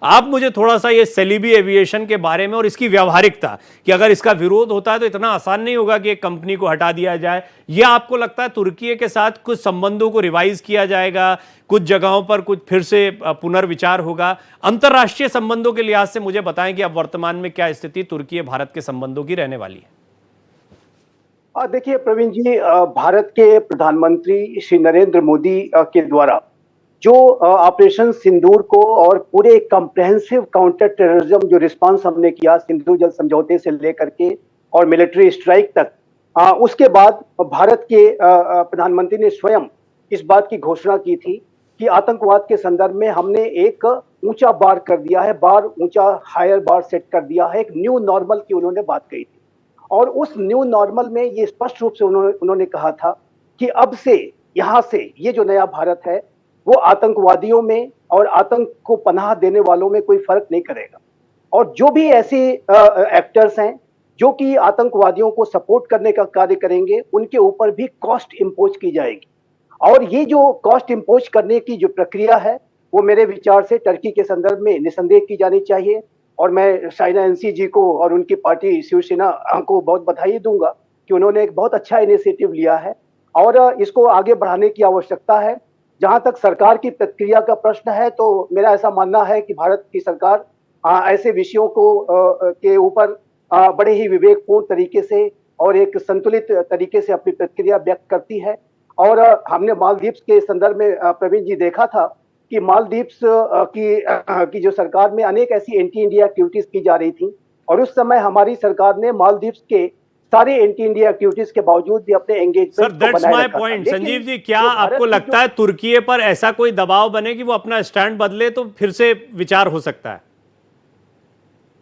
आप मुझे थोड़ा सा ये सलीबी एविएशन के बारे में और इसकी व्यावहारिकता कि अगर इसका विरोध होता है तो इतना आसान नहीं होगा कि एक कंपनी को हटा दिया जाए। यह आपको लगता है तुर्की के साथ कुछ संबंधों को रिवाइज किया जाएगा, कुछ जगहों पर कुछ फिर से पुनर्विचार होगा? अंतर्राष्ट्रीय संबंधों के लिहाज से मुझे बताएं कि अब वर्तमान में क्या स्थिति तुर्की भारत के संबंधों की रहने वाली है। देखिए प्रवीण जी, भारत के प्रधानमंत्री श्री नरेंद्र मोदी के द्वारा जो ऑपरेशन सिंदूर को और पूरे कॉम्प्रिहेंसिव काउंटर टेररिज्म जो रिस्पांस हमने किया सिंधु जल समझौते से लेकर के और मिलिट्री स्ट्राइक तक, उसके बाद भारत के प्रधानमंत्री ने स्वयं इस बात की घोषणा की थी कि आतंकवाद के संदर्भ में हमने एक ऊंचा बार कर दिया है, बार ऊंचा हायर बार सेट कर दिया है, एक न्यू नॉर्मल की उन्होंने बात कही थी। और उस न्यू नॉर्मल में ये स्पष्ट रूप से उन्होंने कहा था कि अब से यहां से ये जो नया भारत है वो आतंकवादियों में और आतंक को पनाह देने वालों में कोई फर्क नहीं करेगा। और जो भी ऐसे एक्टर्स हैं जो कि आतंकवादियों को सपोर्ट करने का कार्य करेंगे उनके ऊपर भी कॉस्ट इंपोज की जाएगी। और ये जो कॉस्ट इंपोज करने की जो प्रक्रिया है वो मेरे विचार से टर्की के संदर्भ में निसंदेह की जानी चाहिए। और मैं शाइना एनसी जी को और उनकी पार्टी शिवसेना को बहुत बधाई दूंगा कि उन्होंने एक बहुत अच्छा इनिशिएटिव लिया है और इसको आगे बढ़ाने की आवश्यकता है। जहां तक सरकार की प्रतिक्रिया का प्रश्न है तो मेरा ऐसा मानना है कि भारत की सरकार ऐसे विषयों को के ऊपर बड़े ही विवेकपूर्ण तरीके से और एक संतुलित तरीके से अपनी प्रतिक्रिया व्यक्त करती है। और हमने मालदीव्स के संदर्भ में प्रवीण जी देखा था कि मालदीव्स की जो सरकार में अनेक ऐसी एंटी इंडिया एक्टिविटीज की जा रही थी और उस समय हमारी सरकार ने मालदीव्स के सारे एंटी इंडिया एक्टिविटीज के बावजूद भी अपने एंगेजमेंट को बनाए रखा था। संजीव जी, क्या आपको लगता है तुर्की पर ऐसा कोई दबाव बने कि वो अपना स्टैंड बदले तो फिर से विचार हो सकता है?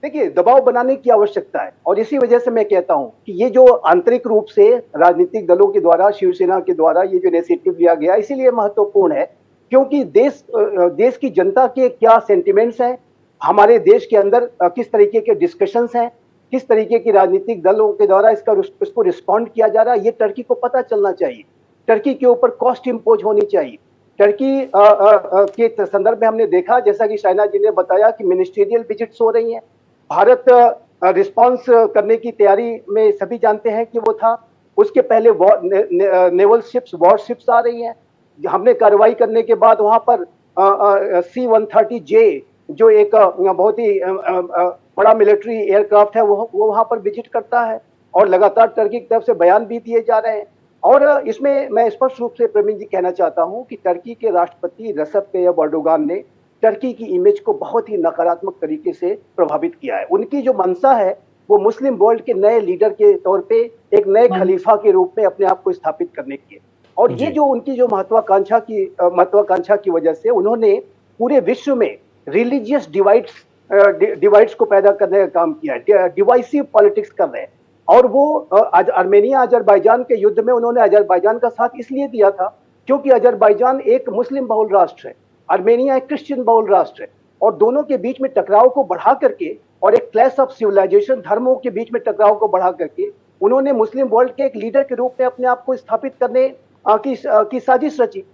देखिए, दबाव बनाने की आवश्यकता है और इसी वजह से मैं कहता हूं कि ये जो आंतरिक रूप से राजनीतिक दलों के द्वारा, शिवसेना के द्वारा ये जो इनिशिएटिव लिया गया इसीलिए महत्वपूर्ण है क्योंकि देश की जनता के क्या सेंटिमेंट्स हैं, हमारे देश के अंदर किस तरीके के डिस्कशंस हैं, किस तरीके की राजनीतिक दलों के द्वारा इसको रिस्पॉन्ड किया जा रहा है, ये टर्की को पता चलना चाहिए। टर्की के ऊपर कॉस्ट इंपोज होनी चाहिए। टर्की के संदर्भ में हमने देखा, जैसा कि शाइना जी ने बताया, कि मिनिस्ट्रियल विजिट्स हो रही हैं। भारत रिस्पॉन्स करने की तैयारी में सभी जानते हैं कि वो था। उसके पहले नेवल शिप्स, वॉरशिप्स आ रही हैं। हमने कार्रवाई करने के बाद वहां पर C-130J जो एक बहुत ही बड़ा मिलिट्री एयरक्राफ्ट है वो वहां पर विजिट करता है और लगातार टर्की की तरफ से बयान भी दिए जा रहे हैं। और इसमें मैं स्पष्ट रूप से प्रवीण जी कहना चाहता हूं कि टर्की के राष्ट्रपति रेसेप तैयब एर्दोगान ने टर्की की इमेज को बहुत ही नकारात्मक तरीके से प्रभावित किया है। उनकी जो मंशा है वो मुस्लिम वर्ल्ड के नए लीडर के तौर पे एक नए खलीफा के रूप में अपने आप को स्थापित करने की है। और ये जो उनकी जो महत्वाकांक्षा की वजह से उन्होंने पूरे विश्व में रिलीजियस डिवाइड्स को पैदा करने का काम किया है, डिवाइसिव पॉलिटिक्स कर रहे हैं। और वो आर्मेनिया अजरबैजान के युद्ध में उन्होंने अजरबैजान का साथ इसलिए दिया था क्योंकि अजरबैजान एक मुस्लिम बहुल राष्ट्र है, आर्मेनिया एक क्रिश्चियन बहुल राष्ट्र है। और दोनों के बीच में टकराव को बढ़ा करके और एक क्लैश ऑफ सिविलाइजेशन, धर्मों के बीच में टकराव को बढ़ा करके उन्होंने मुस्लिम वर्ल्ड के एक लीडर के रूप में अपने आप को स्थापित करने की साजिश रची।